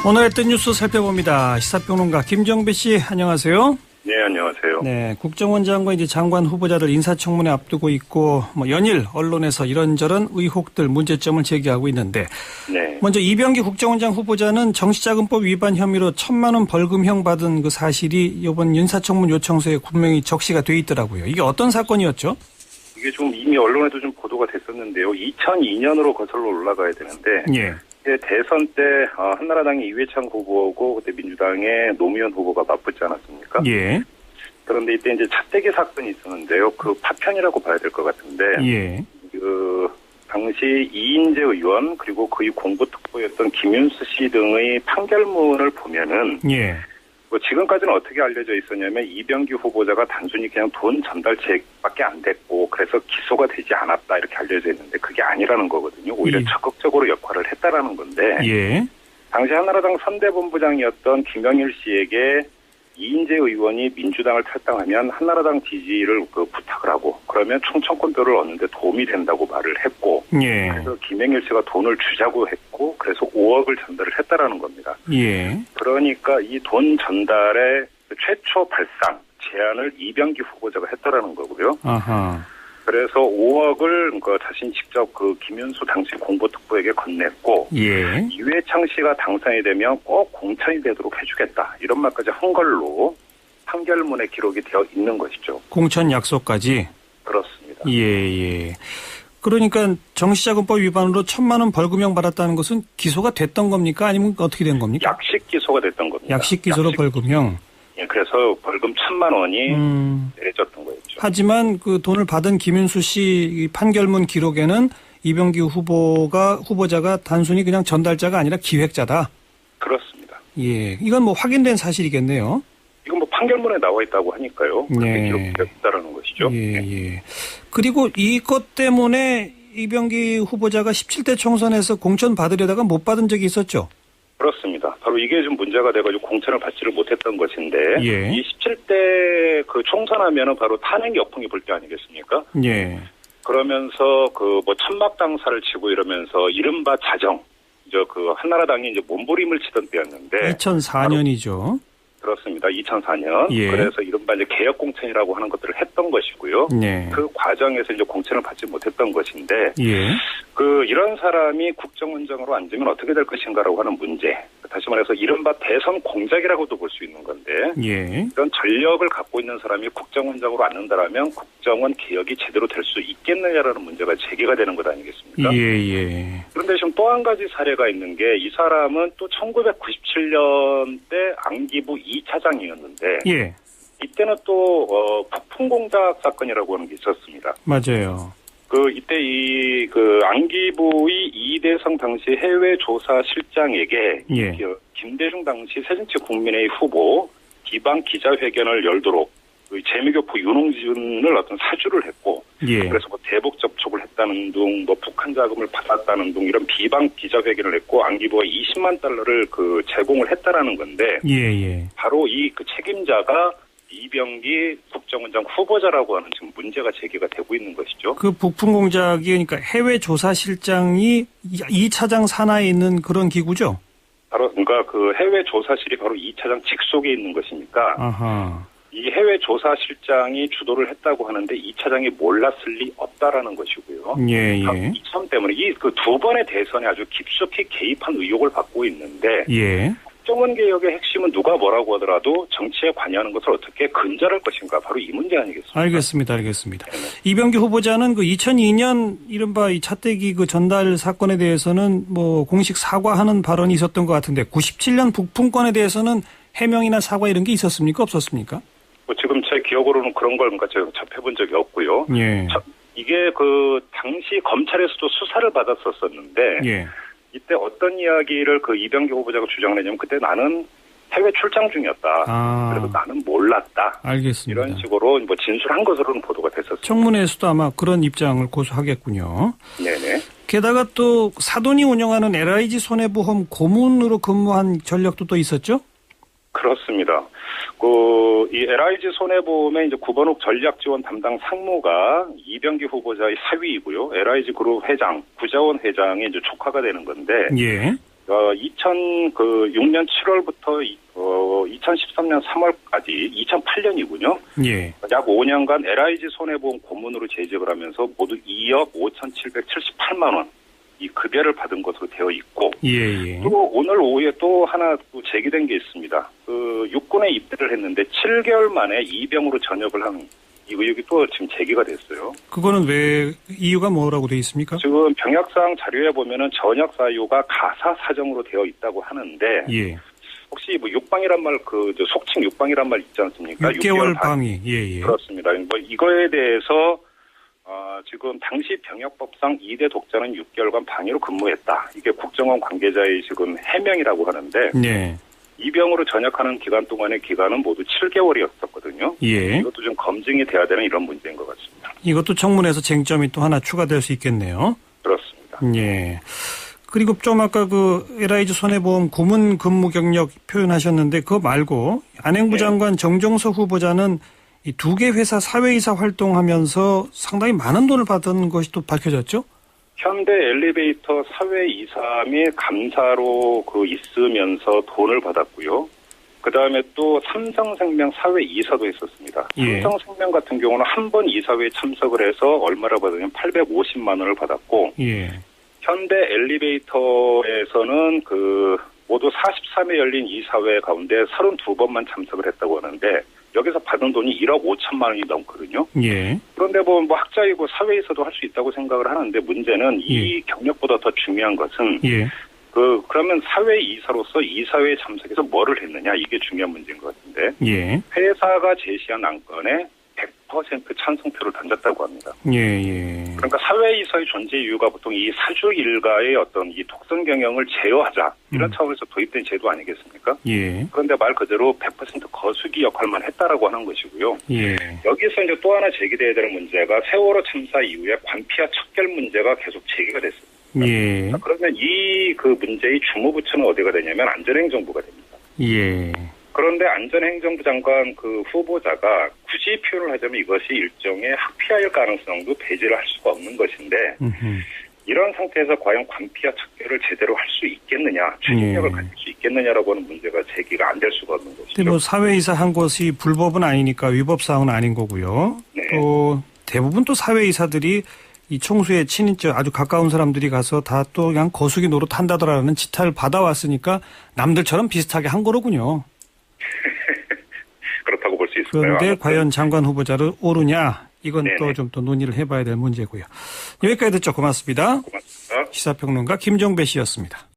오늘 했던 뉴스 살펴봅니다. 시사평론가 김정배 씨, 안녕하세요. 네, 안녕하세요. 네, 국정원장과 이제 장관 후보자들 인사청문회 앞두고 있고, 연일 언론에서 이런저런 의혹들, 문제점을 제기하고 있는데, 네. 먼저 이병기 국정원장 후보자는 정치자금법 위반 혐의로 1,000만 원 벌금형 받은 그 사실이 이번 인사청문 요청서에 분명히 적시가 돼 있더라고요. 이게 어떤 사건이었죠? 이게 좀 이미 언론에도 좀 보도가 됐었는데요. 2002년으로 거슬러 올라가야 되는데, 예. 대선 때 한나라당의 이회창 후보고 그때 민주당의 노무현 후보가 맞붙지 않았습니까? 예. 그런데 이때 이제 차떼기 사건이 있었는데요. 그 파편이라고 봐야 될 것 같은데, 예. 그 당시 이인재 의원 그리고 그의 공보특보였던 김윤수 씨 등의 판결문을 보면은, 예. 지금까지는 어떻게 알려져 있었냐면 이병기 후보자가 단순히 그냥 돈 전달책밖에 안 됐고 그래서 기소가 되지 않았다 이렇게 알려져 있는데 그게 아니라는 거거든요. 오히려 예. 적극적으로 역할을 했다라는 건데 예. 당시 한나라당 선대본부장이었던 김영일 씨에게 이인재 의원이 민주당을 탈당하면 한나라당 지지를 부탁을 하고 그러면 충청권도를 얻는데 도움이 된다고 말을 했고 예. 그래서 김영일 씨가 돈을 주자고 했고 그래서 5억을 전달을 했다라는 겁니다. 예. 그러니까 이 돈 전달의 최초 발상 제안을 이병기 후보자가 했다라는 거고요. 아하. 그래서 5억을 자신 직접 김윤수 당시 공보특보에게 건넸고 예. 이회창 씨가 당선이 되면 꼭 공천이 되도록 해주겠다 이런 말까지 한 걸로 판결문에 기록이 되어 있는 것이죠. 공천 약속까지. 그렇습니다. 예. 그러니까 정치자금법 위반으로 1,000만 원 벌금형 받았다는 것은 기소가 됐던 겁니까? 아니면 어떻게 된 겁니까? 약식 기소가 됐던 겁니다. 약식 기소로 벌금형. 예, 그래서 벌금 1,000만 원이 내려졌던 거였죠. 하지만 그 돈을 받은 김윤수 씨 판결문 기록에는 이병기 후보자가 단순히 그냥 전달자가 아니라 기획자다. 그렇습니다. 예, 이건 뭐 확인된 사실이겠네요. 이건 뭐 판결문에 나와 있다고 하니까요. 그렇게 네. 기록되어 있다는 것이죠. 예. 그리고 이것 때문에 이병기 후보자가 17대 총선에서 공천 받으려다가 못 받은 적이 있었죠. 그렇습니다. 바로 이게 좀 문제가 돼가지고 공천을 받지를 못했던 것인데 예. 이 17대 총선하면은 바로 탄핵 여풍이 불 때 아니겠습니까? 예. 그러면서 천막 당사를 치고 이러면서 이른바 자정, 한나라당이 이제 몸부림을 치던 때였는데 2004년이죠. 그렇습니다. 2004년. 예. 그래서 이른바 이제 개혁 공천이라고 하는 것들을 했던 것이고요. 네. 그 과정에서 이제 공천을 받지 못했던 것인데, 예. 이런 사람이 국정원장으로 앉으면 어떻게 될 것인가라고 하는 문제. 다시 말해서 이른바 대선 공작이라고도 볼 수 있는 건데, 예. 이런 전력을 갖고 있는 사람이 국정원장으로 앉는다라면 국정원 개혁이 제대로 될 수 있겠느냐라는 문제가 제기가 되는 것 아니겠습니까? 예. 그런데 지금 또 한 가지 사례가 있는 게 이 사람은 또 1997년대 안기부 2차장이었는데 예. 이때는 또 부품 공작 사건이라고 하는 게 있었습니다. 맞아요. 이때 안기부의 이대성 당시 해외 조사 실장에게 예. 김대중 당시 새정치국민회의 후보 비방 기자회견을 열도록 재미교포 윤홍준을 어떤 사주를 했고, 예. 그래서 대북 접촉을 했다는 등, 북한 자금을 받았다는 등 이런 비방 기자회견을 했고 안기부가 20만 달러를 제공을 했다라는 건데, 예. 바로 이 책임자가 이병기 국정원장 후보자라고 하는 지금 문제가 제기가 되고 있는 것이죠. 그 부품 공작이 그러니까 해외 조사실장이 2차장 산하에 있는 그런 기구죠? 바로 그러니까 해외 조사실이 바로 2차장 직속에 있는 것이니까. 아하. 이 해외 조사실장이 주도를 했다고 하는데 2차장이 몰랐을 리 없다라는 것이고요. 예. 이 점 때문에 이 두 번의 대선에 아주 깊숙이 개입한 의혹을 받고 있는데, 예. 국정원 개혁의 핵심은 누가 뭐라고 하더라도 정치에 관여하는 것을 어떻게 근절할 것인가, 바로 이 문제 아니겠습니까? 알겠습니다. 이병기 후보자는 2002년 이른바 이 차떼기 전달 사건에 대해서는 공식 사과하는 발언이 있었던 것 같은데 97년 북풍권에 대해서는 해명이나 사과 이런 게 있었습니까? 없었습니까? 지금 제 기억으로는 그런 걸 제가 접해본 적이 없고요. 예. 이게 당시 검찰에서도 수사를 받았었는데, 예. 이때 어떤 이야기를 이병기 후보자가 주장을 했냐면 그때 나는 해외 출장 중이었다. 그래서 나는 몰랐다. 알겠습니다. 이런 식으로 진술한 것으로는 보도가 됐었습니다. 청문회에서도 아마 그런 입장을 고수하겠군요. 네네. 게다가 또 사돈이 운영하는 LIG 손해보험 고문으로 근무한 전력도 또 있었죠? 그렇습니다. 이 LIG 손해보험의 이제 구번욱 전략지원 담당 상무가 이병기 후보자의 사위이고요. LIG 그룹 회장, 구자원 회장의 이제 조카가 되는 건데, 예. 2006년 7월부터 2013년 3월까지 2008년이군요. 예. 약 5년간 LIG 손해보험 고문으로 재직을 하면서 모두 2억 5,778만 원 이 급여를 받은 것으로 되어 있고, 예. 또 오늘 오후에 또 하나 또 제기된 게 있습니다. 육군에 입대를 했는데 7개월 만에 이병으로 전역을 한 이 의혹이 또 지금 제기가 됐어요. 그거는 왜 이유가 뭐라고 돼 있습니까? 지금 병약상 자료에 보면은 전역 사유가 가사 사정으로 되어 있다고 하는데, 예. 혹시 뭐 육방이란 말 속칭 육방이란 말 있지 않습니까? 6개월 방위. 예. 그렇습니다. 뭐 이거에 대해서 지금 당시 병역법상 2대 독자는 6개월간 방위로 근무했다. 이게 국정원 관계자의 지금 해명이라고 하는데, 네. 이병으로 전역하는 기간 동안의 기간은 모두 7개월이었었거든요. 예. 이것도 좀 검증이 돼야 되는 이런 문제인 것 같습니다. 이것도 청문회에서 쟁점이 또 하나 추가될 수 있겠네요. 그렇습니다. 예. 그리고 좀 아까 LIG 손해보험 고문 근무 경력 표현하셨는데 그거 말고 안행부 장관 정종서 후보자는 이 두 개 회사 사회이사 활동하면서 상당히 많은 돈을 받은 것이 또 밝혀졌죠? 현대 엘리베이터 사회이사 및 감사로 있으면서 돈을 받았고요. 그 다음에 또 삼성생명 사회이사도 했었습니다. 예. 삼성생명 같은 경우는 한 번 이사회에 참석을 해서 얼마를 받으면 850만 원을 받았고, 예. 현대 엘리베이터에서는 모두 43회 열린 이사회 가운데 32번만 참석을 했다고 하는데, 여기서 받은 돈이 1억 5천만 원이 넘거든요. 예. 그런데 뭐 학자이고 사회에서도 할 수 있다고 생각을 하는데, 문제는 이 경력보다 더 중요한 것은 예. 그러면 사회이사로서 이사회에 참석해서 뭐를 했느냐, 이게 중요한 문제인 것 같은데, 예. 회사가 제시한 안건에 100% 찬성표를 던졌다고 합니다. 예. 그러니까 사회이사의 존재 이유가 보통 이 사주 일가의 어떤 이 독선 경영을 제어하자, 이런 차원에서 도입된 제도 아니겠습니까? 예. 그런데 말 그대로 100% 거수기 역할만 했다라고 하는 것이고요. 예. 여기서 이제 또 하나 제기돼야 되는 문제가 세월호 참사 이후에 관피와 척결 문제가 계속 제기가 됐습니다. 예. 그러면 이 문제의 주무부처는 어디가 되냐면 안전행정부가 됩니다. 예. 그런데 안전행정부 장관 후보자가 굳이 표현을 하자면 이것이 일종의 학피할 가능성도 배제를 할 수가 없는 것인데, 이런 상태에서 과연 관피와 척결을 제대로 할 수 있겠느냐, 추진력을 가질 수 있겠느냐라고 하는 문제가 제기가 안 될 수가 없는 것이죠. 근데 뭐 사회이사 한 것이 불법은 아니니까 위법사항은 아닌 거고요. 네. 또 대부분 또 사회이사들이 이 총수의 친인척 아주 가까운 사람들이 가서 다 또 그냥 거수기 노릇 한다더라는 지탄을 받아왔으니까 남들처럼 비슷하게 한 거로군요. 그렇다고 볼 수 있을까요? 그런데 아무튼. 과연 장관 후보자를 오르냐? 이건 네네. 또 좀 더 논의를 해봐야 될 문제고요. 여기까지 듣죠. 고맙습니다. 고맙습니다. 시사평론가 김종배 씨였습니다.